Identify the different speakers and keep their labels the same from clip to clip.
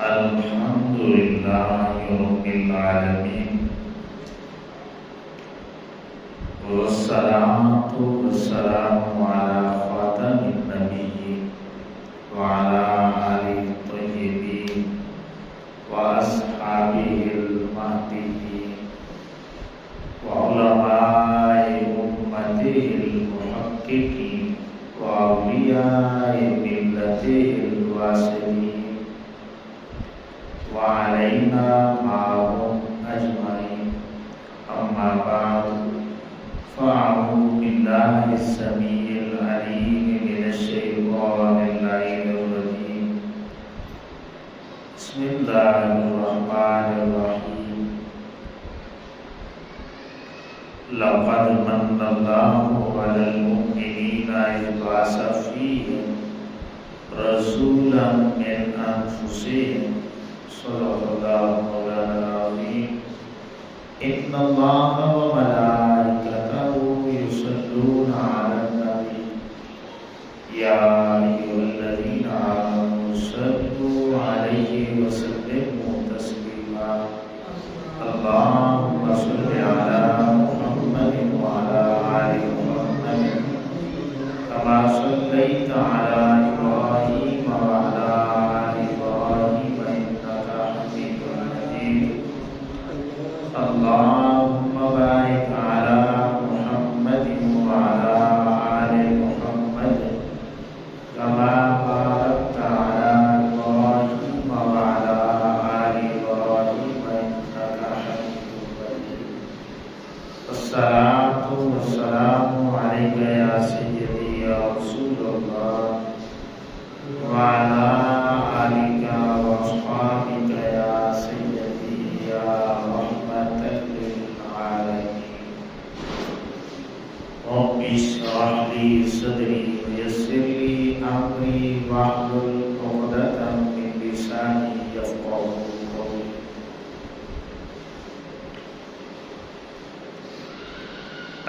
Speaker 1: الحمد لله رب العالمين والصلاة والسلام على خاتم النبيين وعلى آله الطيبين وأصحابه المهديين وعلماء أمته المحققين وأولياء ملته الواسطين وعلينا معهم أجمعين. أما بعد فأعوذ بالله السميع العليم من الشيطان اللعين الرجيم. بسم الله الرحمن الرحيم. لقد من الله على المؤمنين إذ بعث فيهم رسولا من أنفسهم صدق الله مولانا العظيم. إن الله وملائكته يصلون على النبي يا أيها الذين آمنوا صلوا عليه وسلموا تسليما. اللهم صل على محمد وعلى آل محمد كما صليت على إبراهيم وعلى آل إبراهيم إنك حميد مجيد. اللهم بارك على محمد وعلى آل محمد كما باركت على إبراهيم وعلى آل إبراهيم إنك حميد مجيد. الصلاة والسلام عليك يا سيدي يا رسول الله وعلى آلك وأصحابك يا سيدي يا رحمة للعالمين. رب اشرح لي صدري ويسر لي أمري واحلل عقدة من لساني يفقهوا قولي.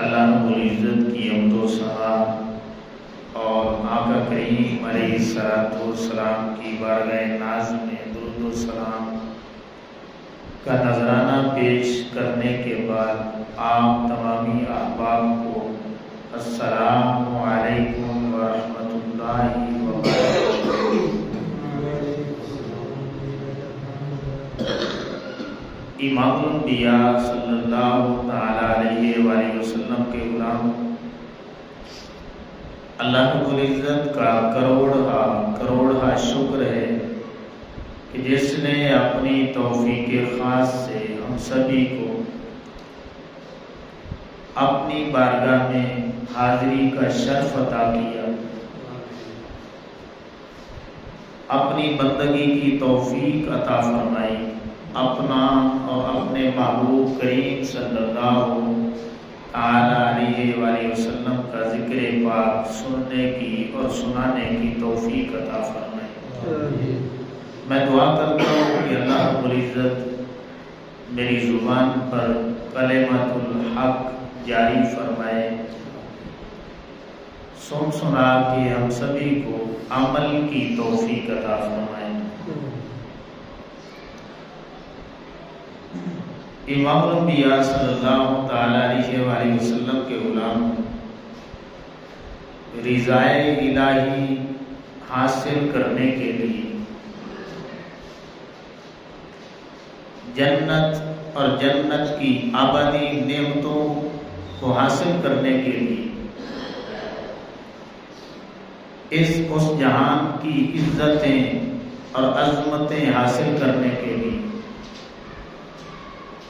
Speaker 1: اللہ رب العزت کی حمد و ثنا اور آقا کریم علیہ السلام کی بارگاہ ناز میں درود و سلام کا نذرانہ پیش کرنے کے بعد آپ تمامی احباب کو السلام علیکم ورحمۃ اللہ وبرکاتہ. امام الانبیاء صلی اللہ تعالی علیہ وآلہ وسلم کے غلام اللہ رب العزت کا کروڑا شکر ہے کہ جس نے اپنی توفیق خاص سے ہم سبھی کو اپنی بارگاہ میں حاضری کا شرف عطا کیا، اپنی بندگی کی توفیق عطا فرمائی، اپنا اور اپنے محبوب کریم صلی اللہ تعالی علیہ وآلہ وسلم کا ذکر پاک سننے کی اور سنانے کی توفیق عطا فرمائے. میں دعا کرتا ہوں کہ اللہ رب العزت میری زبان پر کلمۃ الحق جاری فرمائے، سنا کے ہم سبھی کو عمل کی توفیق عطا فرمائے. امام الانبیاء صلی اللہ تعالی علیہ وآلہ وسلم کے غلام رضائے الہی حاصل کرنے کے لیے، جنت اور جنت کی آبادی نعمتوں کو حاصل کرنے کے لیے، اس جہان کی عزتیں اور عظمتیں حاصل کرنے کے لیے،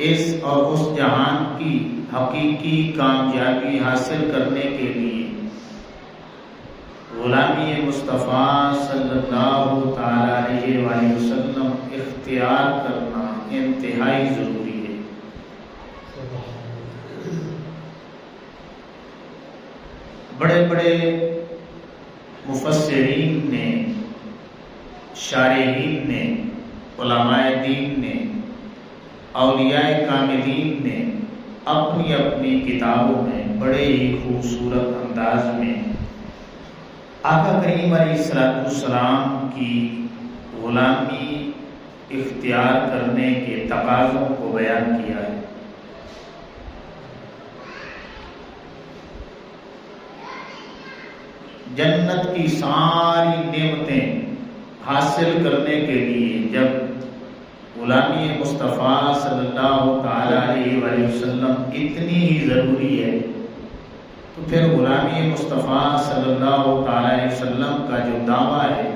Speaker 1: اس اور اس جہان کی حقیقی کامیابی حاصل کرنے کے لیے غلامی مصطفیٰ صلی اللہ تعالی علیہ وآلہ وسلم اختیار کرنا انتہائی ضروری ہے. بڑے بڑے مفسرین نے، شارحین نے، علماء دین نے، اولیاء کاملین نے اپنی اپنی کتابوں میں بڑے ہی خوبصورت انداز میں آقا کریم علیہ السلام کی غلامی اختیار کرنے کے تقاضوں کو بیان کیا ہے۔ جنت کی ساری نعمتیں حاصل کرنے کے لیے جب غلامی مصطفیٰ صلی اللہ تعالی علیہ وآلہ وسلم اتنی ہی ضروری ہے، تو پھر غلامی مصطفیٰ صلی اللہ تعالی علیہ وسلم کا جو دعویٰ ہے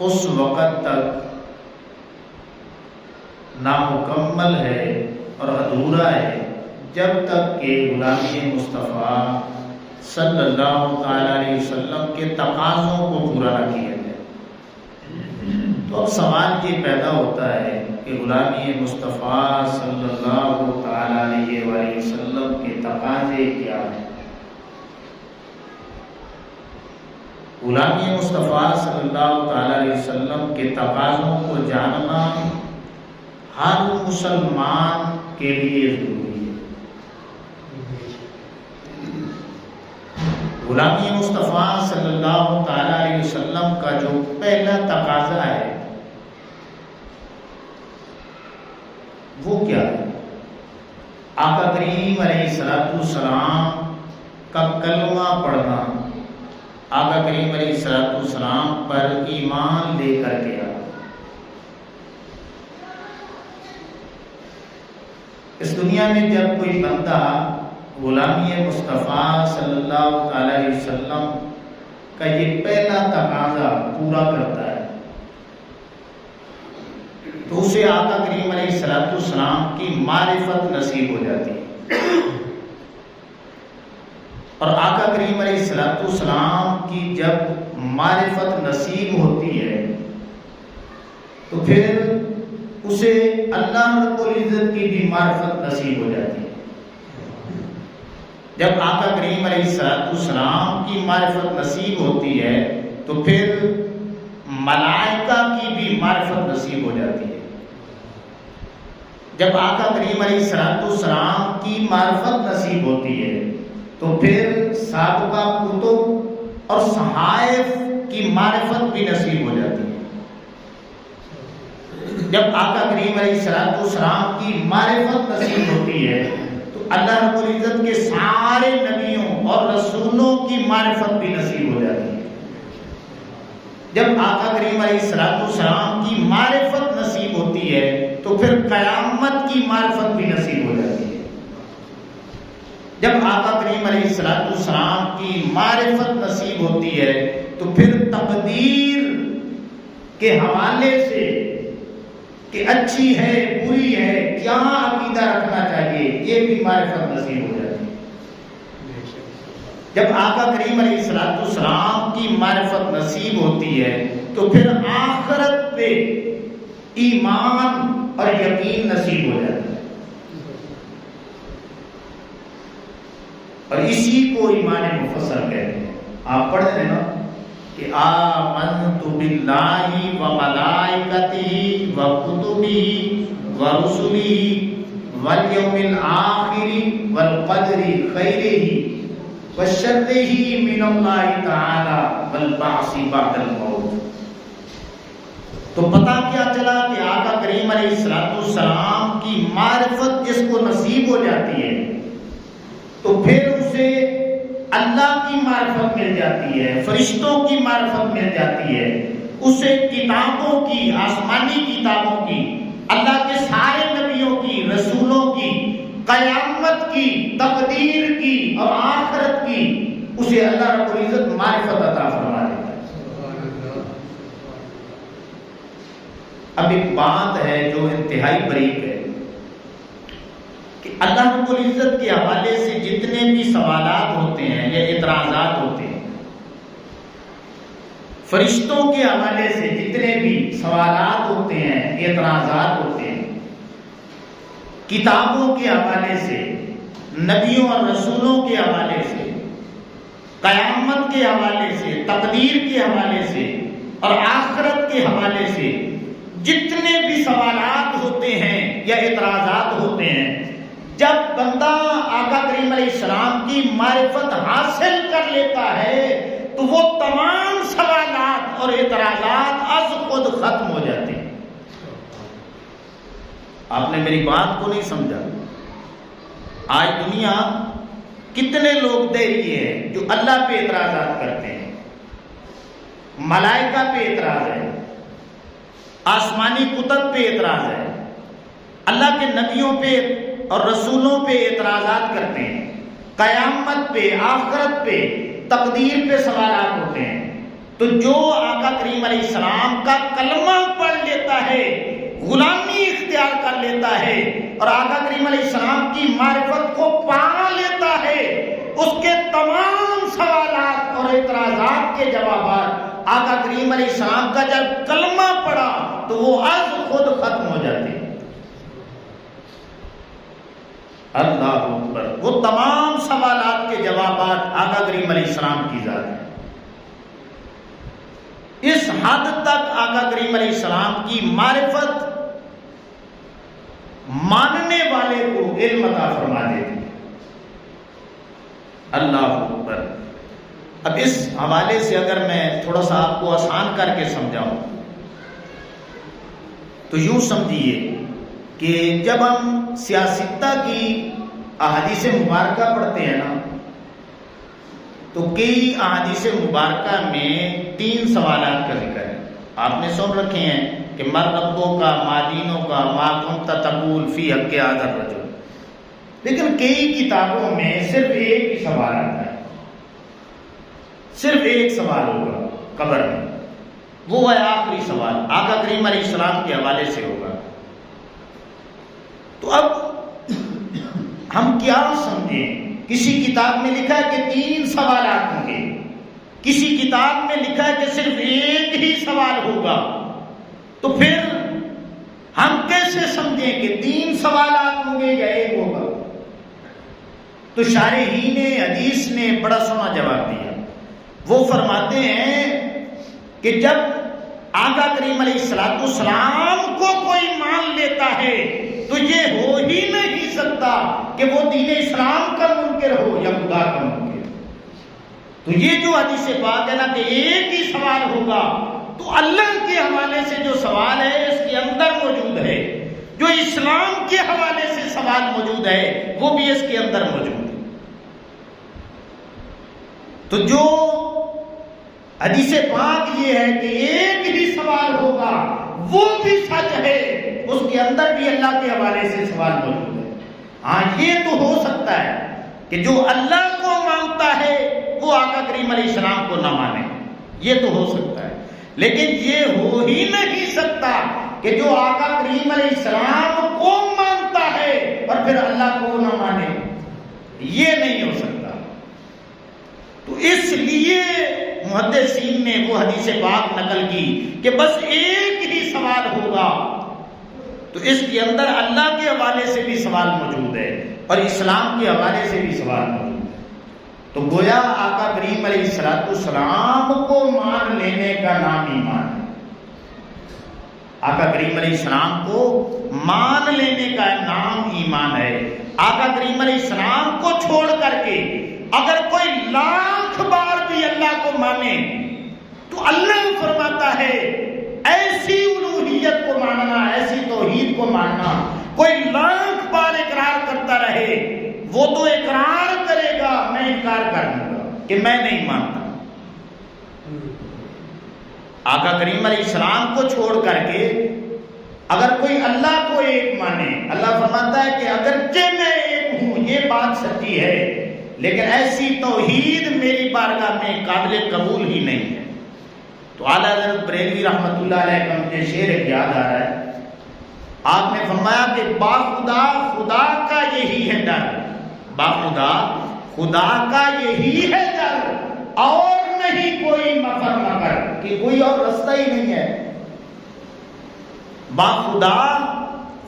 Speaker 1: اس وقت تک نامکمل ہے اور ادھورا ہے جب تک کہ غلامی مصطفیٰ صلی اللہ تعالی علیہ وسلم کے تقاضوں کو پورا نہ کیا جائے۔ تو اب سوال یہ پیدا ہوتا ہے کہ غلامی مصطفیٰ صلی اللہ تعالی علیہ وآلہ وسلم کے تقاضے کیا ہیں؟ غلامی مصطفیٰ صلی اللہ تعالی علیہ وسلم کے تقاضوں کو جاننا ہر مسلمان کے لیے ضروری ہے۔ غلامی مصطفیٰ صلی اللہ تعالی علیہ وسلم کا جو پہلا تقاضا ہے وہ کیا ہے؟ آقا کریم علیہ السلام کا کلمہ پڑھنا، آقا کریم علیہ السلام پر ایمان لے کر کے آنا۔ اس دنیا میں جب کوئی بندہ غلامی مصطفیٰ صلی اللہ تعالی علیہ وسلم کا یہ پہلا تقاضا پورا کرتا ہے تو اسے آقا کریم علیہ السلام کی معرفت نصیب ہو جاتی ہے، اور آقا کریم علیہ السلام کی جب معرفت نصیب ہوتی ہے تو پھر اسے اللہ رب العزت کی بھی معرفت نصیب ہو جاتی ہے۔ جب آقا کریم علیہ السلام کی معرفت نصیب ہوتی ہے تو پھر ملائکہ کی بھی معرفت نصیب ہو جاتی ہے۔ جب آقا کریم علیہ السلام کی معرفت نصیب ہوتی ہے تو پھر سابقہ کتب اور صحائف کی معرفت بھی نصیب ہو جاتی ہے۔ جب آقا کریم علیہ السلام کی معرفت نصیب ہوتی ہے تو اللہ رب العزت کے سارے نبیوں اور رسولوں کی معرفت بھی نصیب ہو جاتی ہے۔ جب آقا کریم علیہ السلام کی معرفت نصیب ہوتی ہے تو پھر قیامت کی معرفت بھی نصیب ہو جاتی ہے۔ جب آقا کریم علیہ السلام کی معرفت نصیب ہوتی ہے تو پھر تقدیر کے حوالے سے کہ اچھی ہے بری ہے کیا عقیدہ رکھنا چاہیے یہ بھی معرفت نصیب ہو جاتی ہے۔ جب آقا کریم علیہ السلام کی معرفت نصیب ہوتی ہے تو پھر آخرت پہ ایمان اور یقین نصیب ہو جاتا ہے، اور اسی کو ایمان مفصل کہتے ہیں۔ آپ پڑھ رہے ہیں نا کہ آمنت باللہ و ملائکتہ و کتبہ و رسلہ والیوم الآخر والقدر خیرہ و شرہ من اللہ تعالی والبعث بعد الموت۔ تو پتہ کیا چلا کہ آقا کریم علیہ السلام کی معرفت جس کو نصیب ہو جاتی ہے تو پھر اسے اللہ کی معرفت مل جاتی ہے، فرشتوں کی معرفت مل جاتی ہے، اسے کتابوں کی، آسمانی کتابوں کی، اللہ کے سارے نبیوں کی، رسولوں کی، قیامت کی، تقدیر کی اور آخرت کی اسے اللہ رب العزت معرفت عطا فرما دیتا ہے۔ اب ایک بات ہے جو انتہائی باریک ہے کہ اللہ رب العزت کے حوالے سے جتنے بھی سوالات ہوتے ہیں یا اعتراضات ہوتے ہیں، فرشتوں کے حوالے سے جتنے بھی سوالات ہوتے ہیں، اعتراضات ہوتے ہیں، کتابوں کے حوالے سے، نبیوں اور رسولوں کے حوالے سے، قیامت کے حوالے سے، تقدیر کے حوالے سے اور آخرت کے حوالے سے جتنے بھی سوالات ہوتے ہیں یا اعتراضات ہوتے ہیں، جب بندہ آقا کریم علیہ السلام کی معرفت حاصل کر لیتا ہے تو وہ تمام سوالات اور اعتراضات از خود ختم ہو جاتے ہیں۔ آپ نے میری بات کو نہیں سمجھا۔ آج دنیا کتنے لوگ دیکھیے ہیں جو اللہ پہ اعتراضات کرتے ہیں، ملائکہ پہ اعتراض ہے، آسمانی کتب پہ اعتراض ہے، اللہ کے نبیوں پہ اور رسولوں پہ اعتراضات کرتے ہیں، قیامت پہ، آخرت پہ، تقدیر پہ سوالات ہوتے ہیں۔ تو جو آقا کریم علیہ السلام کا کلمہ پڑھ لیتا ہے، غلامی اختیار کر لیتا ہے اور آقا کریم علیہ السلام کی معرفت کو پا لیتا ہے، اس کے تمام سوالات اور اعتراضات کے جوابات آقا کریم علیہ السلام کا جب کلمہ پڑھا تو وہ از خود ختم ہو جاتے ہیں۔ اللہ اکبر، وہ تمام سوالات کے جوابات آقا کریم علیہ السلام کی ذات ہے۔ اس حد تک آقا کریم علیہ السلام کی معرفت ماننے والے کو علم عطا فرما دیتی ہے۔ اللہ اکبر۔ اب اس حوالے سے اگر میں تھوڑا سا آپ کو آسان کر کے سمجھاؤں تو یوں سمجھیے کہ جب ہم سیاستہ کی احادیث مبارکہ پڑھتے ہیں نا تو کئی احادیث مبارکہ میں 3 سوالات کا ذکر ہے۔ آپ نے سن رکھے ہیں کہ مر ربوں کا، ما دینوں کا، ما کنت تقول فی حق ھذا الرجل، لیکن کئی کتابوں میں صرف ایک ہی سوال آتا ہے، صرف ایک سوال ہوگا قبر میں، وہ ہے آخری سوال، آقا کریم علیہ السلام کے حوالے سے ہوگا۔ تو اب ہم کیا سمجھیں؟ کسی کتاب میں لکھا ہے کہ 3 سوالات ہوں گے، کسی کتاب میں لکھا ہے کہ صرف ایک ہی سوال ہوگا، تو پھر ہم کیسے سمجھیں کہ 3 سوالات ہوں گے یا ایک ہوگا؟ تو شارحین حدیث نے بڑا سونا جواب دیا۔ وہ فرماتے ہیں کہ جب آقا کریم علیہ السلام کو کوئی مان لیتا ہے تو یہ ہو ہی نہیں سکتا کہ وہ دین اسلام کا منکر ہو یا خدا کا منکر۔ تو یہ جو حدیث بات ہے نا کہ ایک ہی سوال ہوگا، تو اللہ کے حوالے سے جو سوال ہے اس کے اندر موجود ہے، جو اسلام کے حوالے سے سوال موجود ہے وہ بھی اس کے اندر موجود ہے۔ تو جو حدیث پاک یہ ہے کہ ایک ہی سوال ہوگا وہ بھی سچ ہے، اس کے اندر بھی اللہ کے حوالے سے سوال موجود ہے۔ ہاں یہ تو ہو سکتا ہے کہ جو اللہ کو مانتا ہے وہ آقا کریم علیہ السلام کو نہ مانے، یہ تو ہو سکتا ہے، لیکن یہ ہو ہی نہیں سکتا کہ جو آقا کریم علیہ السلام کو مانتا ہے اور پھر اللہ کو نہ مانے، یہ نہیں ہو سکتا۔ تو اس لیے محدثین نے وہ حدیث پاک نقل کی کہ بس ایک ہی سوال ہوگا، تو اس کے اندر اللہ کے حوالے سے بھی سوال موجود ہے اور اسلام کے حوالے سے بھی سوال موجود ہے۔ تو گویا آقا کریم علیہ السلام کو مان لینے کا نام ایمان ہے۔ آقا کریم علیہ السلام کو مان لینے کا نام ایمان ہے۔ آقا کریم علیہ السلام کو چھوڑ کر کے اگر کوئی 1,00,000 بار بھی اللہ کو مانے تو اللہ فرماتا ہے ایسی الوہیت کو ماننا، ایسی توحید کو ماننا، کوئی 1,00,000 بار اقرار کرتا رہے وہ تو اقرار کرے گا، میں انکار کر دوں گا کہ میں نہیں مانتا۔ آقا کریم علیہ السلام کو چھوڑ کر کے اگر کوئی اللہ کو ایک مانے، اللہ فرماتا ہے کہ اگرچہ میں ایک ہوں یہ بات سچی ہے لیکن ایسی توحید میری بارگاہ میں قابل قبول ہی نہیں ہے۔ تو اعلیٰ حضرت بریلوی رحمۃ اللہ علیہ کا مجھے شعر ایک یاد آ رہا ہے، آپ نے فرمایا کہ باخدا خدا کا یہی ہے ڈر، باخدا خدا کا یہی ہے ڈر، اور نہیں کوئی مفر مگر، کہ کوئی اور رستہ ہی نہیں ہے۔ باخدا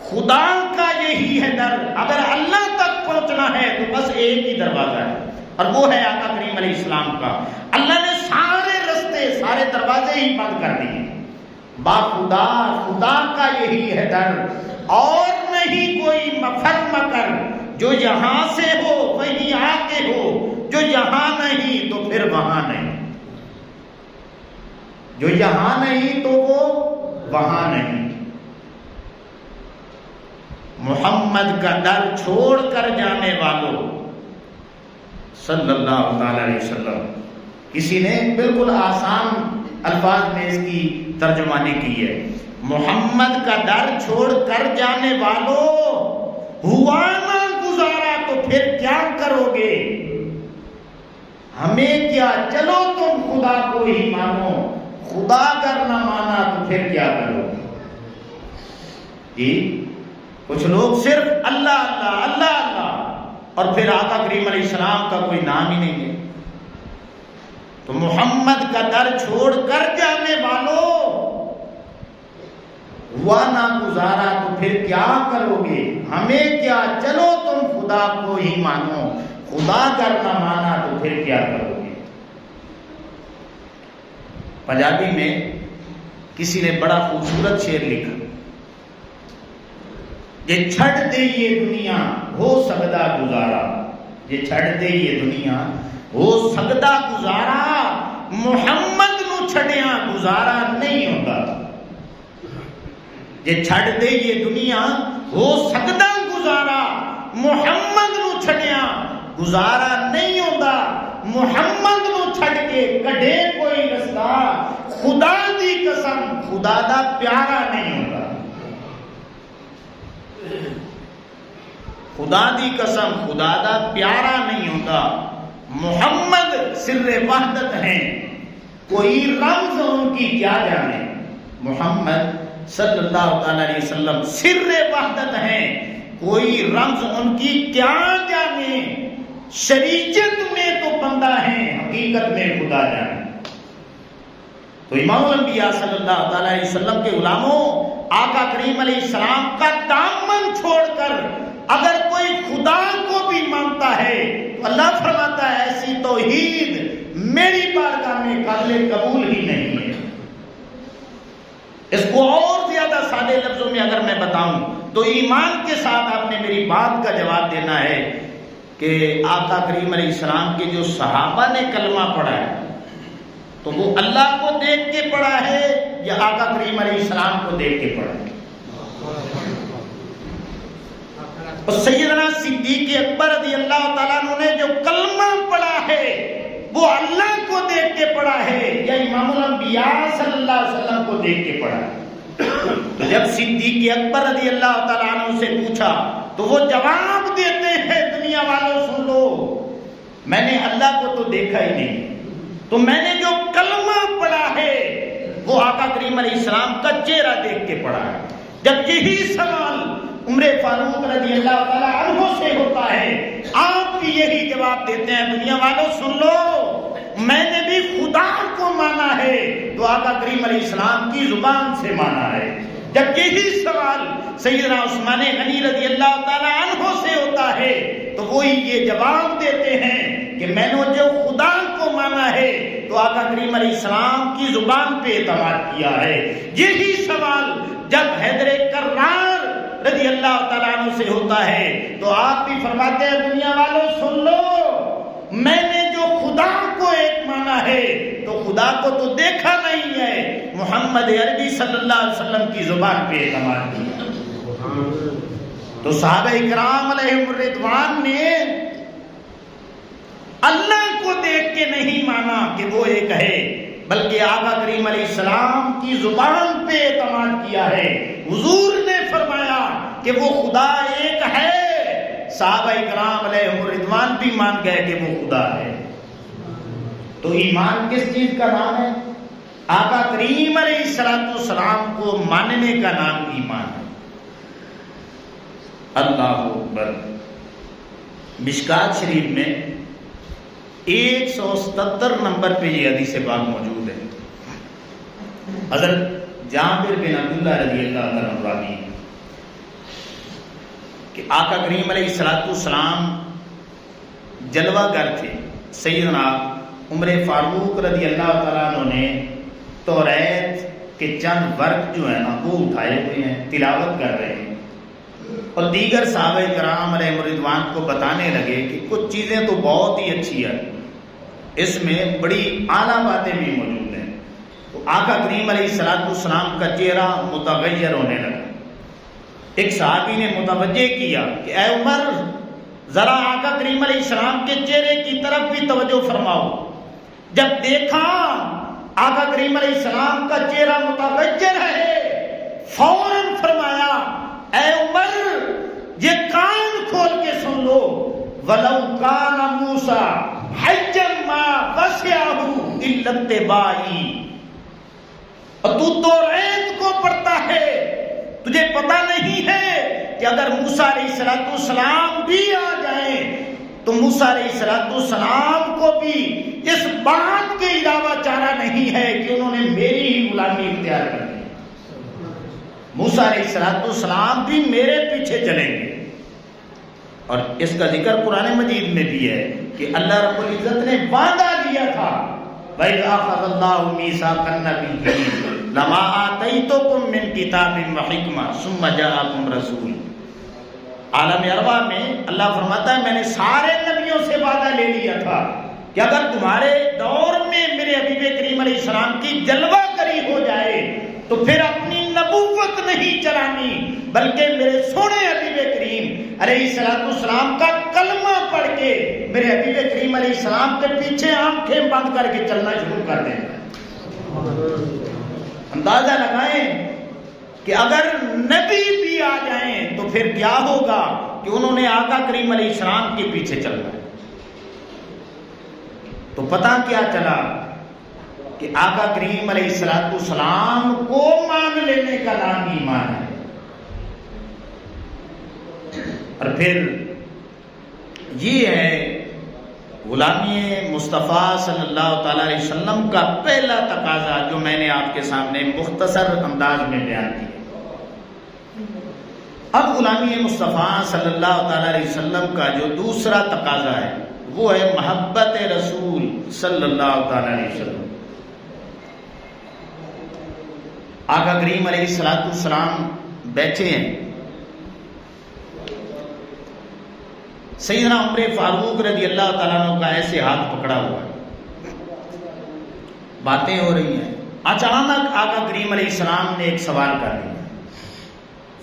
Speaker 1: خدا کا یہی ہے ڈر، اگر اللہ تک پہنچنا ہے تو بس ایک ہی دروازہ ہے اور وہ ہے آقا کریم علیہ السلام کا۔ اللہ نے سارے رستے، سارے دروازے ہی بند کر دیے۔ باخدا خدا کا یہی ہے ڈر، اور نہیں کوئی مفر مگر، جو یہاں سے ہو وہیں آ کے ہو، جو یہاں نہیں تو پھر وہاں نہیں، جو یہاں نہیں تو وہ وہاں نہیں۔ محمد کا در چھوڑ کر جانے والوں صلی اللہ تعالی علیہ وسلم. کسی نے بالکل آسان الفاظ میں اس کی ترجمانی کی ہے. محمد کا در چھوڑ کر جانے والوں ہوا نہ گزارا تو پھر کیا کرو گے؟ ہمیں کیا، چلو تم خدا کو ہی مانو، خدا اگر نہ مانا تو پھر کیا کرو گے؟ جی کچھ لوگ صرف اللہ اللہ اللہ اللہ اور پھر آقا کریم علیہ السلام کا کوئی نام ہی نہیں ہے. تو محمد کا در چھوڑ کر جانے والوں ہوا نہ گزارا تو پھر کیا کرو گے؟ ہمیں کیا، چلو تم خدا کو ہی مانو، خدا اگر نہ مانا تو پھر کیا کرو گے؟ پنجابی میں کسی نے بڑا خوبصورت شعر لکھا، یہ چھڑ دے یہ دنیا ہو سکتا گزارا، یہ چھڑ دے یہ دنیا ہو سکتا گزارا، محمد نو چھڑیاں گزارا نہیں ہوتا. یہ چھڑ دے یہ دنیا ہو سکتا گزارا، محمد نو چھڑیاں گزارا نہیں ہوتا. محمد نو چھڑ کے کڈے کوئی رستہ، خدا دی قسم خدا دا پیارا نہیں ہوتا. خدا دی قسم خدا دا پیارا نہیں ہوتا. محمد سر وحدت ہیں، کوئی رمز ان کی کیا جانے. محمد صلی اللہ تعالی علیہ وسلم سر وحدت ہیں، کوئی رمز ان کی کیا جانے. شریعت میں تو بندہ ہیں، حقیقت میں خدا جانے. تو امام الانبیاء صلی اللہ تعالی علیہ وسلم کے غلاموں، آقا کریم علیہ السلام کا دامن چھوڑ کر اگر کوئی خدا کو بھی مانتا ہے تو اللہ فرماتا ہے ایسی توحید میری بارگاہ میں قابل قبول ہی نہیں ہے. اس کو اور زیادہ سادے لفظوں میں اگر میں بتاؤں تو ایمان کے ساتھ آپ نے میری بات کا جواب دینا ہے کہ آقا کریم علیہ السلام کے جو صحابہ نے کلمہ پڑھا ہے تو وہ اللہ کو دیکھ کے پڑھا ہے یا آقا کریم علیہ السلام کو دیکھ کے پڑھا ہے؟ اور سیدنا صدیق اکبر رضی اللہ تعالیٰ عنہ نے جو کلمہ پڑھا ہے وہ اللہ کو دیکھ کے پڑھا ہے یا امام الانبیاء صلی اللہ علیہ وسلم کو دیکھ کے پڑھا ہے؟ جب صدیق اکبر رضی اللہ تعالیٰ عنہ سے پوچھا تو وہ جواب دیتے ہیں دنیا والوں سن لو، میں نے اللہ کو تو دیکھا ہی نہیں، تو میں نے جو کلمہ پڑھا ہے وہ آقا کریم علیہ السلام کا چہرہ دیکھ کے پڑھا ہے. جب یہی سوال عمر فاروق رضی اللہ تعالیٰ عنہ سے ہوتا ہے آپ بھی یہی جواب دیتے ہیں دنیا والوں سن لو، میں نے بھی خدا کو مانا ہے تو آقا کریم علیہ السلام کی زبان سے مانا ہے. جب یہی سوال سیدنا عثمان غنی رضی اللہ تعالیٰ عنہ سے ہوتا ہے تو وہی یہ جواب دیتے ہیں کہ میں نے جو خدا کو مانا ہے تو آقا کریم علیہ السلام کی زبان پہ اعتماد کیا ہے. یہی سوال جب حیدر کرار رضی اللہ تعالیٰ عنہ سے ہوتا ہے تو آپ بھی فرماتے ہیں دنیا والوں سن لو، میں نے جو خدا کو ایک مانا ہے تو خدا کو تو دیکھا نہیں ہے، محمد عربی صلی اللہ علیہ وسلم کی زبان پہ اعتماد کیا. تو صحابہ کرام علیہم الرضوان نے اللہ کو دیکھ کے نہیں مانا کہ وہ ایک ہے بلکہ آقا کریم علیہ السلام کی زبان پہ اعتماد کیا ہے. حضور نے فرمایا کہ وہ خدا ایک ہے، صحابہ کرام علیہم الرضوان بھی مان گئے کہ وہ خدا ہے. تو ایمان کس چیز کا نام ہے؟ آقا کریم علیہ السلام کو ماننے کا نام ایمان ہے. اللہ اکبر. مشکات شریف میں 177 نمبر پہ یہ حدیث پاک موجود ہے. حضرت جابر بن عبداللہ رضی اللہ عنہ راوی کہ آقا کریم علیہ السلام جلوہ گر تھے. سیدنا عمر فاروق رضی اللہ تعالیٰ عنہ نے توریت کے چند ورق جو ہیں نا وہ اٹھائے ہوئے ہیں، تلاوت کر رہے ہیں اور دیگر صحابہ کرام علیہ الرضوان کو بتانے لگے کہ کچھ چیزیں تو بہت ہی اچھی ہیں، اس میں بڑی اعلیٰ باتیں بھی موجود ہیں. تو آقا کریم علیہ السلام کا چہرہ متغیر ہونے لگا. ایک صحابی نے متوجہ کیا کہ اے عمر ذرا آقا کریم علیہ السلام کے چہرے کی طرف بھی توجہ فرماؤ. جب دیکھا آقا کریم علیہ السلام کا چہرہ متوجہ ہے فوراً فرمایا اے عمر یہ کان کھول کے سن لو وَلَوْ كَانَ مُوسَىٰ حَجًّا مَا وَسِعَهُ إِلَّا اتِّبَاعِي. اور تو توریت کو پڑھتا ہے، تجھے پتہ نہیں ہے کہ اگر موسیٰ علیہ السلام بھی آ جائیں تو موسیٰ علیہ السلام کو بھی اس بات کے علاوہ چارہ نہیں ہے کہ انہوں نے میری ہی غلامی اختیار کر لی. موسیٰ علیہ السلام بھی میرے پیچھے چلیں گے. اور اس کا ذکر قرآن مجید میں بھی ہے کہ اللہ رب العزت نے وعدہ دیا تھا وَإِذْ أَخَذَ اللَّهُ مِيثَاقَ النَّبِيِّينَ لَمَا آتَيْتُكُم مِّن كِتَابٍ وَحِكْمَةٍ ثُمَّ جَاءَكُمْ رَسُولٌ. عالم ارواح میں اللہ فرماتا ہے میں نے سارے نبیوں سے وعدہ لے لیا تھا کہ اگر تمہارے دور میں میرے حبیب کریم علیہ السلام کی جلوہ گری ہو جائے تو پھر اپنی نبوت نہیں چلانی بلکہ میرے سونے حبیب کریم علیہ السلام کا کلمہ پڑھ کے میرے حبیب کریم علیہ السلام کے پیچھے آنکھیں بند کر کے چلنا شروع کر دیں. اندازہ لگائیں کہ اگر نبی بھی آ جائیں تو پھر کیا ہوگا کہ انہوں نے آقا کریم علیہ السلام کے پیچھے چلنا ہے. تو پتہ کیا چلا کہ آقا کریم علیہ السلام کو مان لینے کا نام ایمان ہے. اور پھر یہ ہے غلامی مصطفیٰ صلی اللہ تعالی علیہ وسلم کا پہلا تقاضا جو میں نے آپ کے سامنے مختصر انداز میں بیان کیا. اب غلامی مصطفیٰ صلی اللہ تعالی علیہ وسلم کا جو دوسرا تقاضا ہے وہ ہے محبت رسول صلی اللہ تعالی علیہ وسلم. آقا کریم علیہ السلام بیٹھے ہیں، سیدنا عمر فاروق رضی اللہ تعالیٰ عنہ کا ایسے ہاتھ پکڑا ہوا ہے، باتیں ہو رہی ہیں. اچانک آقا کریم علیہ السلام نے ایک سوال کر دیا،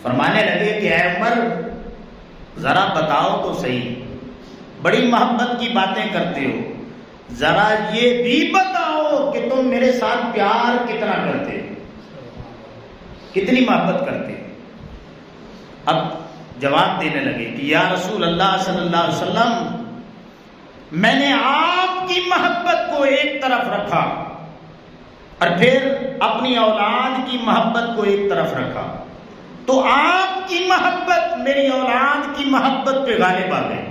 Speaker 1: فرمانے لگے کہ اے عمر ذرا بتاؤ تو صحیح، بڑی محبت کی باتیں کرتے ہو، ذرا یہ بھی بتاؤ کہ تم میرے ساتھ پیار کتنا کرتے ہو، کتنی محبت کرتے ہو. اب جواب دینے لگے کہ یا رسول اللہ صلی اللہ علیہ وسلم میں نے آپ کی محبت کو ایک طرف رکھا اور پھر اپنی اولاد کی محبت کو ایک طرف رکھا تو آپ کی محبت میری اولاد کی محبت پہ غالب آ گئی.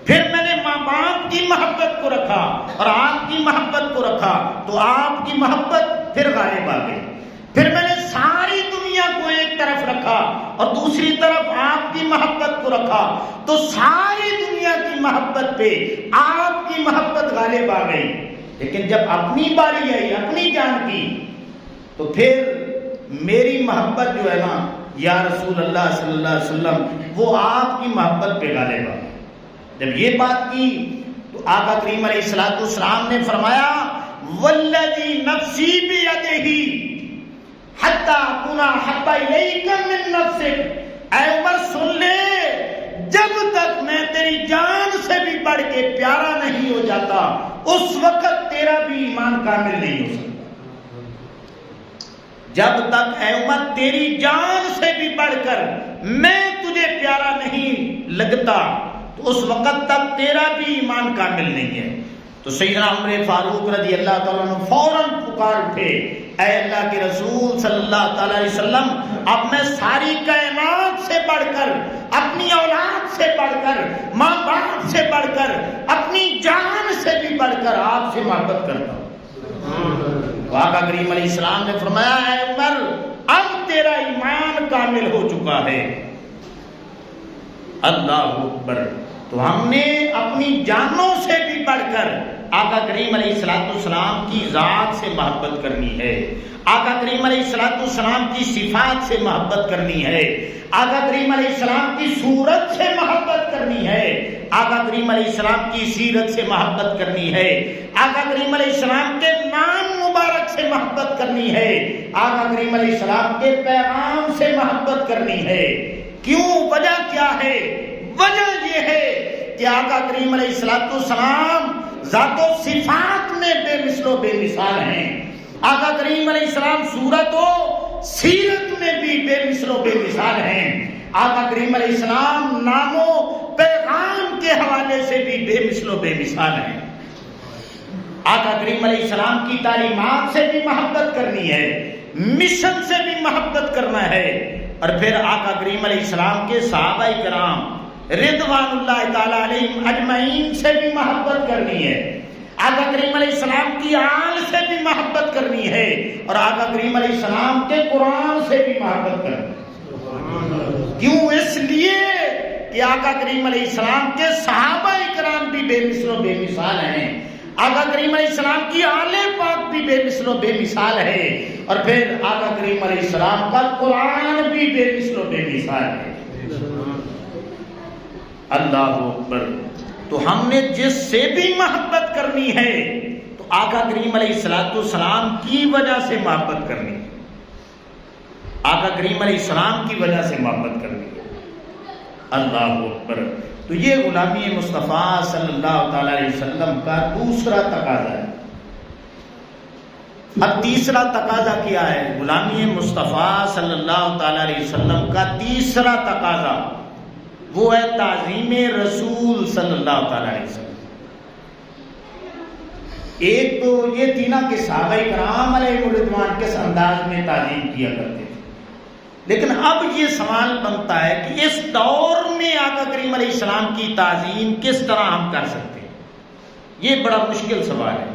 Speaker 1: پھر میں نے ماں باپ کی محبت کو رکھا اور آپ کی محبت کو رکھا تو آپ کی محبت پھر غالب آ گئی. پھر میں نے ساری دنیا کو ایک طرف رکھا اور دوسری طرف آپ کی محبت کو رکھا تو ساری دنیا کی محبت پہ آپ کی محبت غالب آ گئی. لیکن جب اپنی باری آئی اپنی جان کی تو پھر میری محبت جو ہے نا یا رسول اللہ صلی اللہ علیہ وسلم وہ آپ کی محبت پہ غالب آ گئی. جب یہ بات کی تو آقا کریم علیہ السلام نے فرمایا والذی نفسی بیدہ حتی اکون احب الیک من نفسک. اے عمر سن لے، جب تک میں تیری جان سے بھی بڑھ کے پیارا نہیں ہو جاتا اس وقت تیرا بھی ایمان کامل نہیں ہو سکتا. جب تک اے عمر تیری جان سے بھی بڑھ کر میں تجھے پیارا نہیں لگتا تو اس وقت تک تیرا بھی ایمان کامل نہیں ہے. تو سیدنا عمر فاروق رضی اللہ تعالیٰ عنہ فوراً پکار اٹھے اے اللہ کے رسول صلی اللہ تعالیٰ علیہ وسلم اب میں ساری کائنات سے بڑھ کر اپنی اولاد سے بڑھ کر ماں باپ سے بڑھ کر اپنی جان سے بھی بڑھ کر آپ سے محبت کرتا ہوں. آقا کریم علیہ السلام نے فرمایا اے عمر اب تیرا ایمان کامل ہو چکا ہے. اللہ اکبر. تو ہم نے اپنی جانوں سے بھی بڑھ کر آقا کریم علیہ السلام کی ذات سے محبت کرنی ہے، آقا کریم علیہ السلام کی صفات سے محبت کرنی ہے، آقا کریم علیہ السلام کی صورت سے محبت کرنی ہے، آقا کریم علیہ السلام کی سیرت سے محبت کرنی ہے، آقا کریم علیہ السلام کے نام مبارک سے محبت کرنی ہے، آقا کریم علیہ السلام کے پیغام سے محبت کرنی ہے. کیوں؟ وجہ کیا ہے؟ وجہ یہ ہے کہ آقا کریم علیہ السلام ذات و صفات میں بے مثل و بے مثال ہیں. آقا کریم علیہ السلام صورت و سیرت میں بھی بے مثل و بے مثال ہیں. آقا کریم علیہ السلام نام و پیغام کے حوالے سے بھی بے مثل و بے مثال ہیں. آقا کریم علیہ السلام کی تعلیمات سے بھی محبت کرنی ہے، مشن سے بھی محبت کرنا ہے، اور پھر آقا کریم علیہ السلام کے صحابہ کرام رضوان اللہ تعالی علیہم اجمعین سے بھی محبت کرنی ہے. آقا کریم علیہ السلام کی آل سے بھی محبت کرنی ہے، اور آقا کریم علیہ السلام کے قرآن سے بھی محبت کرنی ہے. کیوں؟ اس لیے کہ آقا کریم علیہ السلام کے صحابہ کرام بھی بے مثل و بے مثال ہیں، آقا کریم علیہ السلام کی آل پاک بھی بے مثل و بے مثال ہے، اور پھر آقا کریم علیہ السلام کا قرآن بھی بے مثل و بے مثال ہے. اللہ اکبر. تو ہم نے جس سے بھی محبت کرنی ہے تو آقا کریم علیہ السلام کی وجہ سے محبت کرنی ہے، آقا کریم علیہ السلام کی وجہ سے محبت کرنی ہے. اللہ اکبر. تو یہ غلامی مصطفیٰ صلی اللہ تعالی علیہ وسلم کا دوسرا تقاضا ہے. اب تیسرا تقاضا کیا ہے؟ غلامی مصطفیٰ صلی اللہ تعالی علیہ وسلم کا تیسرا تقاضا وہ ہے تعظیم رسول صلی اللہ تعالی علیہ وسلم. ایک تو یہ تھی نا کہ صحابہ کرام علیہ رضوان کس انداز میں تعظیم کیا کرتے تھے، لیکن اب یہ سوال بنتا ہے کہ اس دور میں آقا کریم علیہ السلام کی تعظیم کس طرح ہم کر سکتے ہیں. یہ بڑا مشکل سوال ہے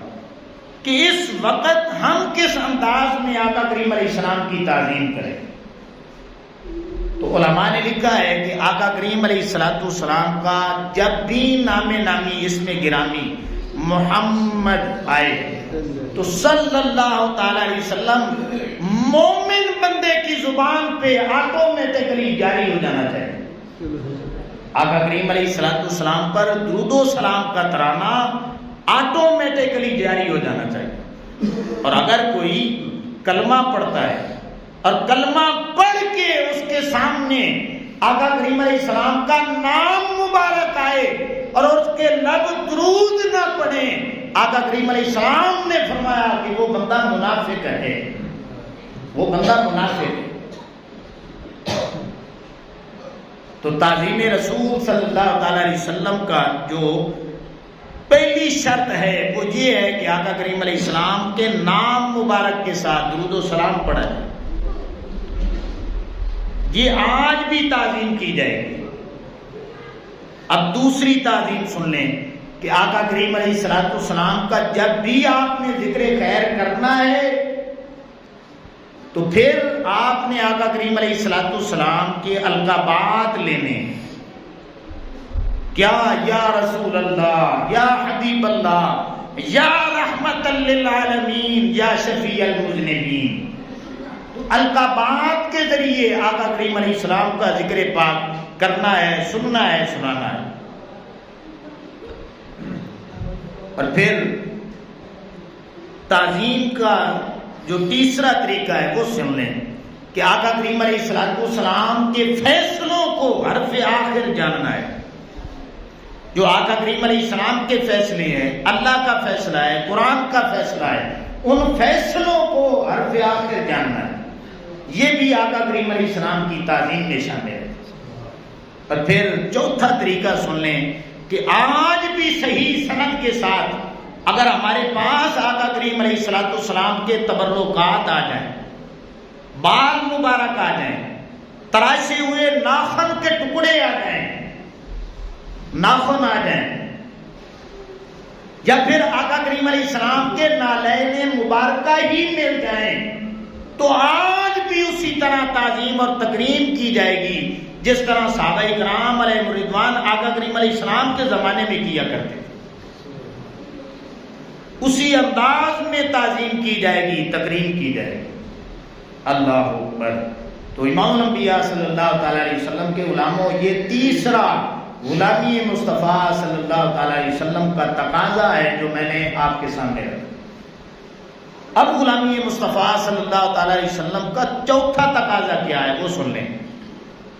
Speaker 1: کہ اس وقت ہم کس انداز میں آقا کریم علیہ السلام کی تعظیم کریں. تو علماء نے لکھا ہے کہ آقا کریم علیہ السلام کا جب بھی نام نامی اسم گرامی محمد آئے تو صلی اللہ تعالی علیہ وسلم مومن بندے کی زبان پہ آٹومیٹکلی جاری ہو جانا چاہیے. آقا کریم علیہ السلام پر درود و سلام کا ترانہ آٹومیٹکلی جاری ہو جانا چاہیے. اور اگر کوئی کلمہ پڑھتا ہے اور کلمہ پڑھ کے اس کے سامنے آقا کریم علیہ السلام کا نام مبارک آئے اور اس کے لب درود نہ پڑھیں، آقا کریم علیہ السلام نے فرمایا کہ وہ بندہ منافق ہے، وہ بندہ منافق ہے. تو تعظیم رسول صلی اللہ تعالی علیہ وسلم کا جو پہلی شرط ہے وہ یہ ہے کہ آقا کریم علیہ السلام کے نام مبارک کے ساتھ درود و سلام پڑھا جائے. یہ آج بھی تعظیم کی جائے گی. اب دوسری تعظیم سن لیں کہ آقا کریم علیہ السلام کا جب بھی آپ نے ذکر خیر کرنا ہے تو پھر آپ نے آقا کریم علیہ السلام کے القابات لینے. کیا؟ یا رسول اللہ، یا حبیب اللہ، یا رحمت للعالمین، یا شفیع المذنبین. القابات کے ذریعے آقا کریم علیہ السلام کا ذکر پاک کرنا ہے، سننا ہے، سنانا ہے. اور پھر تعظیم کا جو تیسرا طریقہ ہے وہ سن لیں کہ آقا کریم علیہ السلام کے فیصلوں کو حرف آخر جاننا ہے. جو آقا کریم علیہ السلام کے فیصلے ہیں، اللہ کا فیصلہ ہے، قرآن کا فیصلہ ہے، ان فیصلوں کو حرف آخر جاننا ہے. یہ بھی آقا کریم علیہ السلام کی تعظیم میں شامل ہے. اور پھر چوتھا طریقہ سن لیں کہ آج بھی صحیح سند کے ساتھ اگر ہمارے پاس آقا کریم علیہ السلام کے تبرکات آ جائیں، بال مبارک آ جائیں، تراشے ہوئے ناخن کے ٹکڑے آ جائیں، ناخن آ جائیں، یا پھر آقا کریم علیہ السلام کے نالین مبارکہ ہی مل جائیں، تو آج بھی اسی طرح تعظیم اور تکریم کی جائے گی جس طرح صحابہ کرام علیہ رضوان آقا کریم علیہ السلام کے زمانے میں کیا کرتے تھے. اسی انداز میں تعظیم کی جائے گی، تکریم کی جائے گی. اللہ اکبر. تو امام الانبیاء صلی اللہ تعالی علیہ وسلم کے غلاموں، یہ تیسرا غلامی مصطفیٰ صلی اللہ تعالی علیہ وسلم کا تقاضا ہے جو میں نے آپ کے سامنے رکھا. اب غلامی مصطفیٰ صلی اللہ تعالی علیہ وسلم کا چوتھا تقاضا کیا ہے وہ سن لیں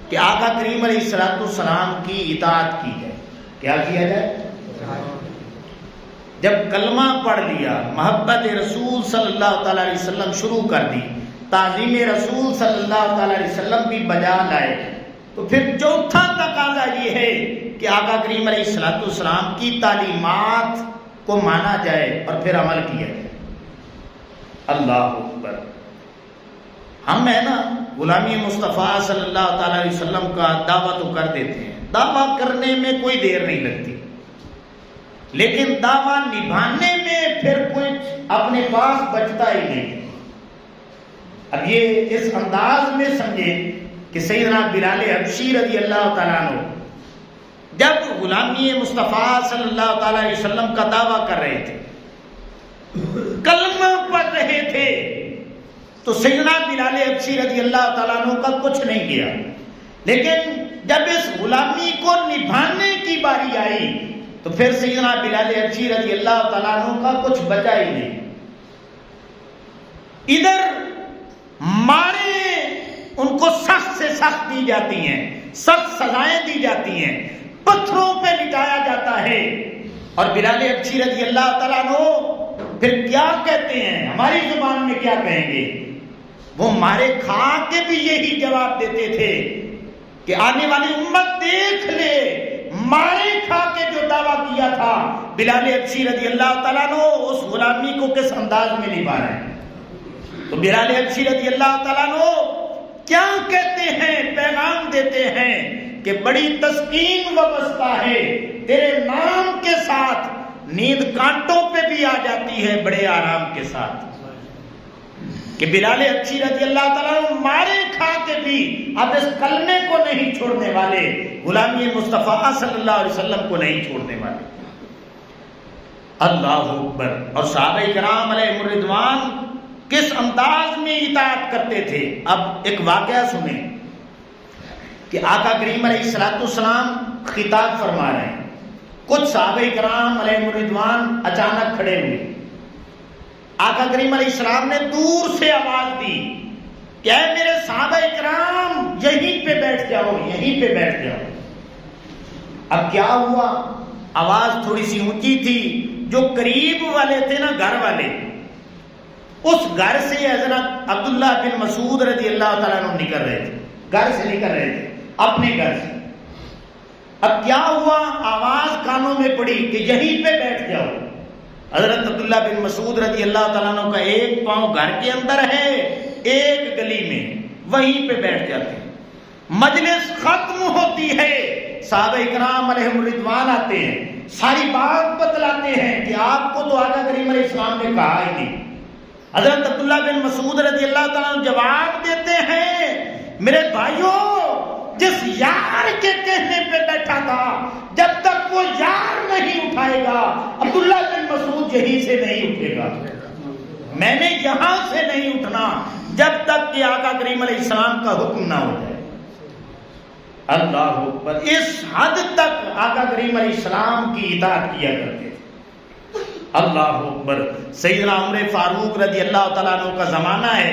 Speaker 1: کہ آقا کریم علیہ السلام کی اطاعت کی جائے. کیا کیا جائے؟ جب کلمہ پڑھ لیا، محبت رسول صلی اللہ تعالی علیہ وسلم شروع کر دی، تعظیم رسول صلی اللہ تعالی علیہ وسلم بھی بجا لائے، تو پھر چوتھا تقاضا یہ ہے کہ آقا کریم علیہ السلام کی تعلیمات کو مانا جائے اور پھر عمل کیا جائے. اللہ اکبر. ہم ہے نا غلامی مصطفیٰ صلی اللہ تعالی علیہ وسلم کا دعویٰ تو کر دیتے ہیں، دعویٰ کرنے میں کوئی دیر نہیں لگتی، لیکن دعویٰ نبھانے میں پھر کچھ اپنے پاس بچتا ہی نہیں. اب یہ اس انداز میں سمجھیں کہ سیدنا بلال حبشی رضی اللہ تعالیٰ عنہ جب غلامی مصطفیٰ صلی اللہ تعالیٰ علیہ وسلم کا دعویٰ کر رہے تھے، کلمہ پڑھ رہے تھے، تو سیدنا بلال حبشی رضی اللہ تعالیٰ عنہ کا کچھ نہیں گیا. لیکن جب اس غلامی کو نبھانے کی باری آئی تو پھر سیدنا بلال حبشی رضی اللہ تعالیٰ عنہ کا کچھ بچا ہی نہیں. ادھر مارے ان کو سخت سے سخت دی جاتی ہیں، سخت سزائیں دی جاتی ہیں، پتھروں پہ لٹایا جاتا ہے، اور بلال حبشی رضی اللہ تعالیٰ عنہ پھر کیا کہتے ہیں، ہماری زبان میں کیا کہیں گے، وہ مارے کھا کے بھی یہی جواب دیتے تھے کہ آنے والی امت دیکھ لے، مارے کھا کے جو دعویٰ کیا تھا بلال حبشی رضی اللہ تعالیٰ عنہ اس غلامی کو کس انداز میں نبھا رہے ہیں. تو بلال حبشی رضی اللہ تعالیٰ عنہ کیا کہتے ہیں، پیغام دیتے ہیں کہ بڑی تسکین وابستہ ہے تیرے نام کے ساتھ، نیند کانٹوں پہ بھی آ جاتی ہے بڑے آرام کے ساتھ. کہ بلال حبشی رضی اللہ تعالیٰ عنہ مارے کھا کے بھی اب اس کلمے کو نہیں چھوڑنے والے، غلامی مصطفیٰ صلی اللہ علیہ وسلم کو نہیں چھوڑنے والے. اللہ اکبر. اور صحابہ کرام علیہم الرضوان کس انداز میں اطاعت کرتے تھے. اب ایک واقعہ سنیں کہ آقا کریم علیہ السلام خطاب فرما رہے ہیں، کچھ صحابہ کرام علیہم الرضوان اچانک کھڑے ہوئے. آقا کریم علیہ السلام نے دور سے آواز دی کہ اے میرے صحابہ کرام یہیں پہ بیٹھ جاؤ، یہیں پہ بیٹھ جاؤ. اب کیا ہوا، آواز تھوڑی سی اونچی تھی، جو قریب والے تھے نا گھر والے، اس گھر سے حضرت عبداللہ بن مسعود رضی اللہ تعالیٰ عنہ نکل رہے تھے، گھر سے نکل رہے تھے اپنے گھر سے. اب کیا ہوا، آواز کانوں میں پڑی کہ یہیں پہ بیٹھ جاؤ. حضرت عبداللہ بن مسعود رضی اللہ تعالیٰ عنہ کا ایک پاؤں گھر کے اندر ہے، ایک گلی میں، وہیں پہ بیٹھ جاتے ہیں. مجلس ختم ہوتی ہے، صحابہ کرام علیہم الرضوان آتے ہیں، ساری بات بتلاتے ہیں کہ آپ کو تو آقا کریم علیہ السلام نے کہا ہی نہیں. حضرت عبداللہ بن مسعود رضی اللہ تعالیٰ عنہ جواب دیتے ہیں، میرے بھائیوں، جس یار کے کہنے پہ بیٹھا تھا، جب تک وہ یار نہیں اٹھائے گا عبداللہ بن مسعود یہیں سے نہیں اٹھے گا. میں نے یہاں سے نہیں اٹھنا جب تک کہ آقا کریم علیہ السلام کا حکم نہ ہو جائے. اللہ اکبر. اس حد تک آقا کریم علیہ السلام کی اطاعت کیا کرتے تھے. اللہ اکبر. سیدنا عمر فاروق رضی اللہ تعالیٰ عنہ کا زمانہ ہے.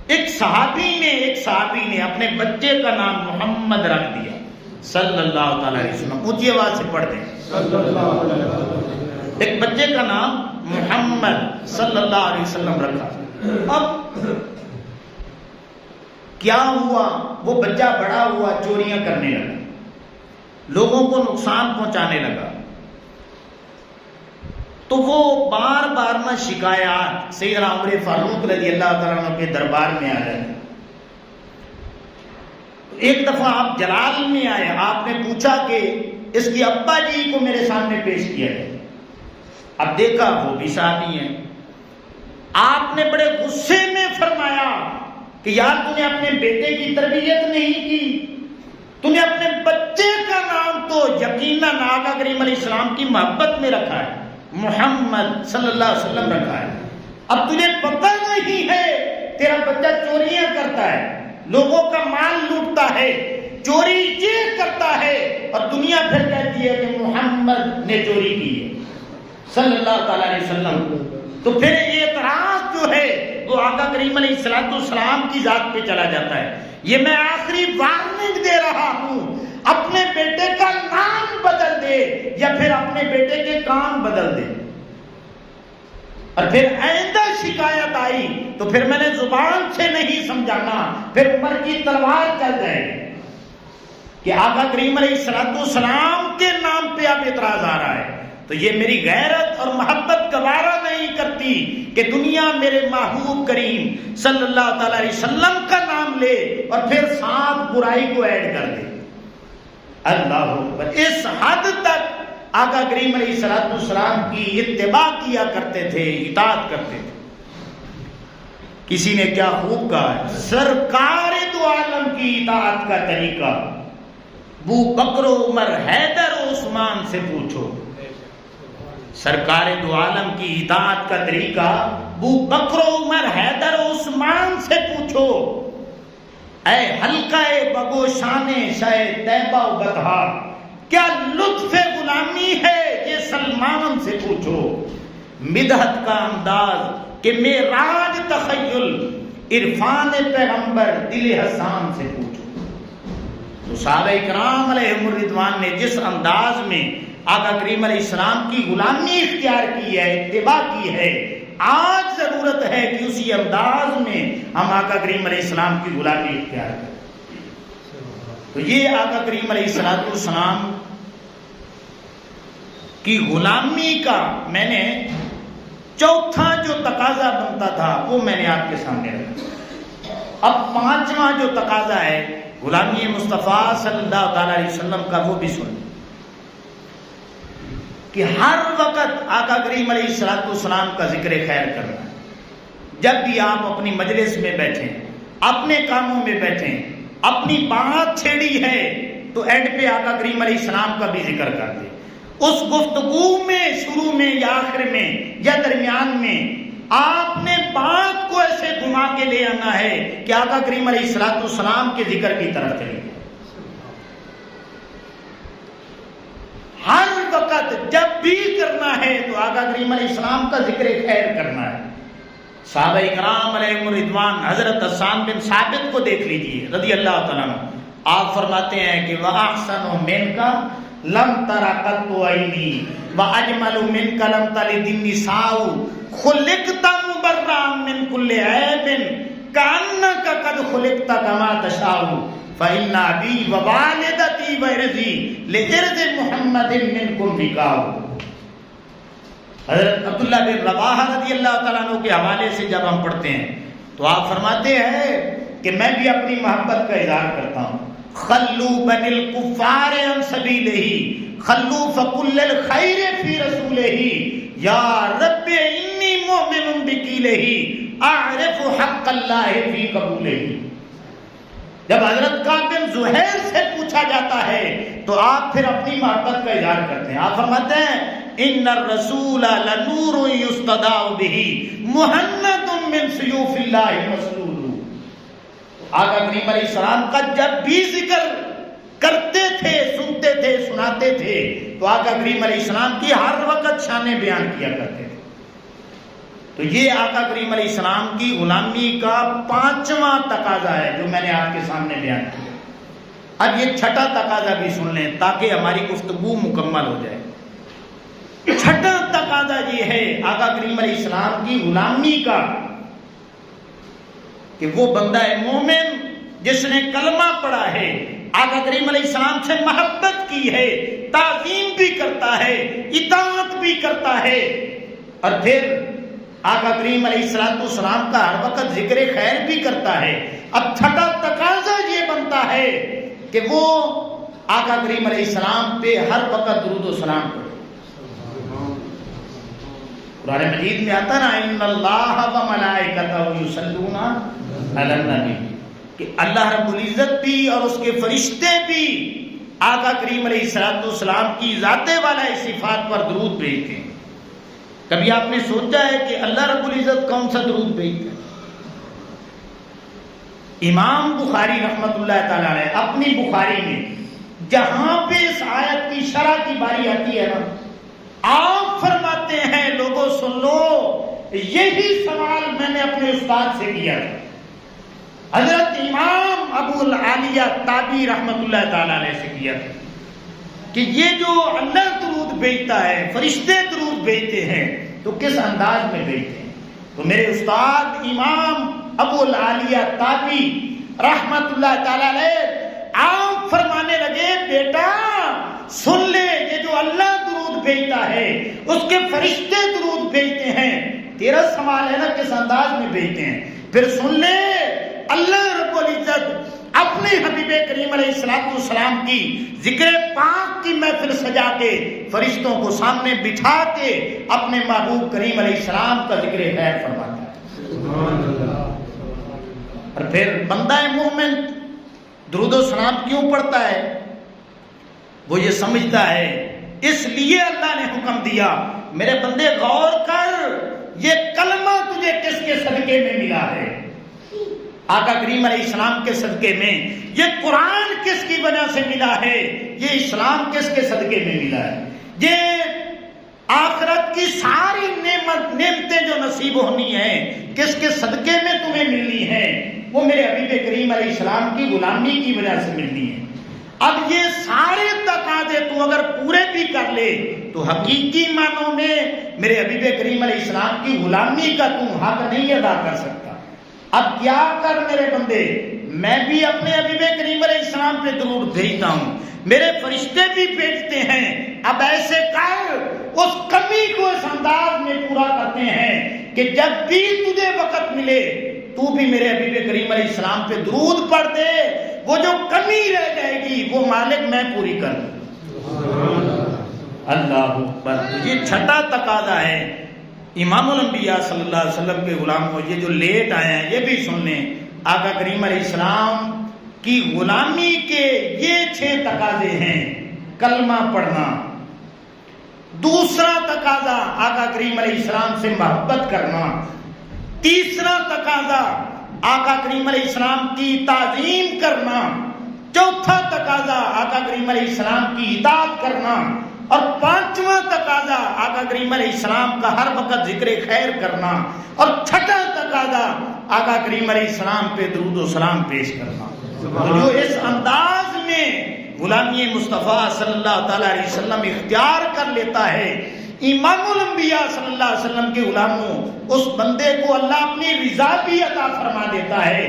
Speaker 1: ایک صحابی نے اپنے بچے کا نام محمد رکھ دیا صلی اللہ تعالی علیہ وسلم. اونچی آواز سے پڑھ دیں. ایک بچے کا نام محمد صلی اللہ علیہ وسلم رکھا. اب کیا ہوا، وہ بچہ بڑا ہوا، چوریاں کرنے لگا، لوگوں کو نقصان پہنچانے لگا. تو وہ بار بار نہ شکایات سیدنا عمر فاروق رضی اللہ تعالیٰ عنہ کے دربار میں آ رہے. ایک دفعہ آپ جلال میں آئے، آپ نے پوچھا کہ اس کی ابا جی کو میرے سامنے پیش کیا ہے. اب دیکھا وہ بھی صحابی ہیں. آپ نے بڑے غصے میں فرمایا کہ یار تم نے اپنے بیٹے کی تربیت نہیں کی، تم نے اپنے بچے کا نام تو یقیناً آقا کریم علیہ السلام کی محبت میں رکھا ہے، محمد صلی اللہ علیہ وسلم رکھا ہے. اب تجھے پتہ نہیں ہے تیرا بچہ چوریاں کرتا ہے، لوگوں کا مال لوٹتا ہے، چوری یہ کرتا ہے، اور دنیا پھر کہتی ہے کہ محمد نے چوری کی ہے صلی اللہ تعالی علیہ وسلم. تو پھر یہ اعتراض جو ہے وہ آقا کریم علیہ السلام کی ذات پہ چلا جاتا ہے. یہ میں آخری وارننگ دے رہا ہوں، اپنے بیٹے کا نام بدل دے یا پھر اپنے بیٹے کے کام بدل دے، اور پھر آئندہ شکایت آئی تو پھر میں نے زبان سے نہیں سمجھانا، پھر عمر کی تلوار چل جائے گی کہ آقا کریم علیہ السلام کے نام پہ اب اعتراض آ رہا ہے، تو یہ میری غیرت اور محبت گوارا نہیں کرتی کہ دنیا میرے محبوب کریم صلی اللہ تعالی علیہ وسلم کا نام لے اور پھر ساتھ برائی کو ایڈ کر دے۔ اللہ اکبر، اس حد تک آقا کریم علیہ السلام کی اتباع کیا کرتے تھے، اطاعت کرتے تھے۔ کسی نے کیا خوب کہا ہے، سرکار دو عالم کی اطاعت کا طریقہ ابو بکر و عمر حیدر و عثمان سے پوچھو۔ سرکار دو عالم کی اطاعت کا طریقہ ابو بکر و عمر حیدر و عثمان سے پوچھو۔ اے حلقہ بگوشان شاہ طیبہ و بطحا، کیا لطف غلامی ہے یہ سلمان سے پوچھو۔ مدحت کا انداز کہ معراج تخیل عرفان پیغمبر دل حسان سے پوچھو۔ تو صحابہ اکرام علیہم الرضوان نے جس انداز میں آقا کریم علیہ السلام کی غلامی اختیار کی ہے، اتباع کی ہے، آج ضرورت ہے کہ اسی انداز میں ہم آقا کریم علیہ السلام کی غلامی اختیار کریں۔ تو یہ آقا کریم علیہ السلام کی غلامی کا میں نے چوتھا جو تقاضا بنتا تھا وہ میں نے آپ کے سامنے رکھا۔ اب پانچواں جو تقاضا ہے غلامی مصطفیٰ صلی اللہ تعالی علیہ وسلم کا، وہ بھی سن کہ ہر وقت آقا کریم علیہ السلام کا ذکر خیر کرنا ہے۔ جب بھی آپ اپنی مجلس میں بیٹھیں، اپنے کاموں میں بیٹھیں، اپنی بات چھیڑی ہے تو اینڈ پہ آقا کریم علیہ السلام کا بھی ذکر کر دیں۔ اس گفتگو میں شروع میں یا آخر میں یا درمیان میں آپ نے بات کو ایسے گھما کے لے آنا ہے کہ آقا کریم علیہ السلام کے ذکر کی طرف چلے گا۔ ہر وقت جب بھی کرنا ہے تو آقا کریم علیہ السلام کا ذکر خیر کرنا ہے۔ صحابہ اکرام علیہم الرضوان حضرت حسان بن ثابت کو دیکھ لیجئے رضی اللہ تعالیٰ عنہ، آپ فرماتے ہیں کہ وَأَحْسَنُ مِنْكَ لم ترى قط عيني واجمل منك لم تلد النساء خلقت مبرئا من كل عيب كأنك قد خلقت كما تشاء فإن أبي ووالدتي وعرضي لعرض محمد منكم بكاء۔ حضرت عبداللہ بن رواحہ رضی اللہ تعالیٰ عنہ کے حوالے سے جب ہم پڑھتے ہیں تو آپ فرماتے ہیں کہ میں بھی اپنی محبت کا اظہار کرتا ہوں۔ خلو بن الکفار عن سبیلہ خلو فکل الخیر فی رسولہ یا رب انی مؤمن بقیلہ اعرف حق اللہ فی قبولہ۔ جب حضرت کعب بن زہیر سے پوچھا جاتا ہے تو آپ پھر اپنی محبت کا اظہار کرتے ہیں۔ آپ فرماتے ہیں ان الرسول لنور یستداء بہ مہند من سیوف اللہ مسلول۔ آقا کریم علیہ السلام کا جب بھی ذکر کرتے تھے، سنتے تھے، سناتے تھے تو آقا کریم علیہ السلام کی ہر وقت شان بیان کیا کرتے تھے۔ تو یہ آقا کریم علیہ السلام کی غلامی کا پانچواں تقاضا ہے جو میں نے آپ کے سامنے بیان کیا۔ اب یہ چھٹا تقاضا بھی سن لیں تاکہ ہماری گفتگو مکمل ہو جائے۔ چھٹا تقاضا یہ ہے آقا کریم علیہ السلام کی غلامی کا کہ وہ بندہ مومن جس نے کلمہ پڑھا ہے، آقا کریم علیہ السلام سے محبت کی ہے، تعظیم بھی کرتا ہے، اطاعت بھی کرتا ہے، اور پھر آقا کریم علیہ السلام کا ہر وقت ذکر خیر بھی کرتا ہے۔ اب چھٹا تقاضا یہ بنتا ہے کہ وہ آقا کریم علیہ السلام پہ ہر وقت درود و سلام پڑھے۔ قرآن مجید میں آتا نا ان اللہ و ملائکتہ یصلون علی النبی، کہ اللہ رب العزت بھی اور اس کے فرشتے بھی آقا کریم علیہ السلام کی ذات والا صفات پر درود بھیجتے ہیں۔ کبھی آپ نے سوچا ہے کہ اللہ رب العزت کون سا درود بھیجتا ہے؟ امام بخاری رحمت اللہ تعالی علیہ اپنی بخاری میں جہاں پہ اس آیت کی شرح کی باری آتی ہے نا، آپ فرماتے ہیں لوگوں سن لو، یہی سوال میں نے اپنے استاد سے کیا تھا۔ حضرت امام ابو العالیہ تابعی رحمت اللہ تعالی علیہ سے کیا کہ یہ جو اللہ درود بھیجتا ہے، فرشتے درود بھیجتے ہیں تو کس انداز میں بھیجتے ہیں؟ تو میرے استاد امام ابو العالیہ تابعی رحمت اللہ تعالی علیہ آپ فرمانے لگے، بیٹا سن لے، یہ جو اللہ درود بھیجتا ہے اس کے فرشتے درود بھیجتے ہیں، تیرا سوال ہے نا کس انداز میں بھیجتے ہیں، پھر سن لے، اللہ رب العزت اپنے حبیب کریم علیہ السلام کی ذکر پاک کی محفل سجا کے فرشتوں کو سامنے بٹھا کے اپنے محبوب کریم علیہ السلام کا ذکر خیر فرماتا ہے۔ اور پھر بندہ مومن درود و سلام کیوں پڑھتا ہے؟ وہ یہ سمجھتا ہے، اس لیے اللہ نے حکم دیا، میرے بندے غور کر، یہ کلمہ تجھے کس کے صدقے میں ملا ہے؟ آقا کریم علیہ السلام کے صدقے میں۔ یہ قرآن کس کی وجہ سے ملا ہے؟ یہ اسلام کس کے صدقے میں ملا ہے؟ یہ آخرت کی ساری نعمتیں جو نصیب ہونی ہیں کس کے صدقے میں تمہیں ملنی ہیں؟ وہ میرے حبیب کریم علیہ السلام کی غلامی کی وجہ سے ملنی ہے۔ اب یہ سارے تقاضے تو اگر پورے بھی کر لے تو حقیقی معنوں میں میرے حبیب کریم علیہ السلام کی غلامی کا تم حق نہیں ادا کر سکتا۔ اب کیا کر میرے بندے، میں بھی اپنے حبیب کریم علیہ السلام پہ درود بھیجتا ہوں، میرے فرشتے بھی بھیجتے ہیں، اب ایسے کر اس کمی کو اس انداز میں پورا کرتے ہیں کہ جب بھی تجھے وقت ملے تو بھی میرے حبیب کریم علیہ السلام پہ درود پڑھ دے، وہ جو کمی رہ جائے گی وہ مالک میں پوری کر دوں۔ اللہ اکبر۔ یہ چھٹا تقاضا ہے امام الانبیاء صلی اللہ علیہ وسلم کے غلاموں، یہ جو لیٹ آئے ہیں یہ بھی سن لیں، آقا کریم علیہ السلام کی غلامی کے یہ 6 تقاضے ہیں۔ کلمہ پڑھنا، دوسرا تقاضا آقا کریم علیہ السلام سے محبت کرنا، تیسرا تقاضا آقا کریم علیہ السلام کی تعظیم کرنا، چوتھا تقاضا آقا کریم علیہ السلام کی اطاعت کرنا، اور 5واں تقاضا آقا کریم علیہ السلام کا ہر وقت ذکر خیر کرنا، اور 6واں تقاضا آقا کریم علیہ السلام پہ درود و سلام پیش کرنا۔ تو جو اس انداز میں غلامی مصطفیٰ صلی اللہ تعالی علیہ وسلم اختیار کر لیتا ہے، امام الانبیاء صلی اللہ علیہ وسلم کے غلاموں، اس بندے کو اللہ اپنی رضا بھی عطا فرما دیتا ہے،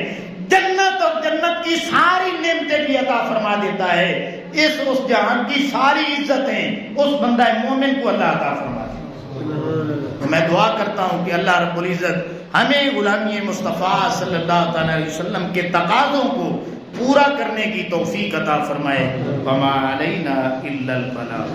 Speaker 1: جنت اور جنت کی ساری نعمتیں بھی عطا فرما دیتا ہے، اس جہان کی ساری عزتیں اس بندہ مومن کو اللہ عطا فرما دیتا ہے۔ میں دعا کرتا ہوں کہ اللہ رب العزت ہمیں غلامی مصطفیٰ صلی اللہ تعالی علیہ وسلم کے تقاضوں کو پورا کرنے کی توفیق عطا فرمائے۔ وما علینا الا البلاغ۔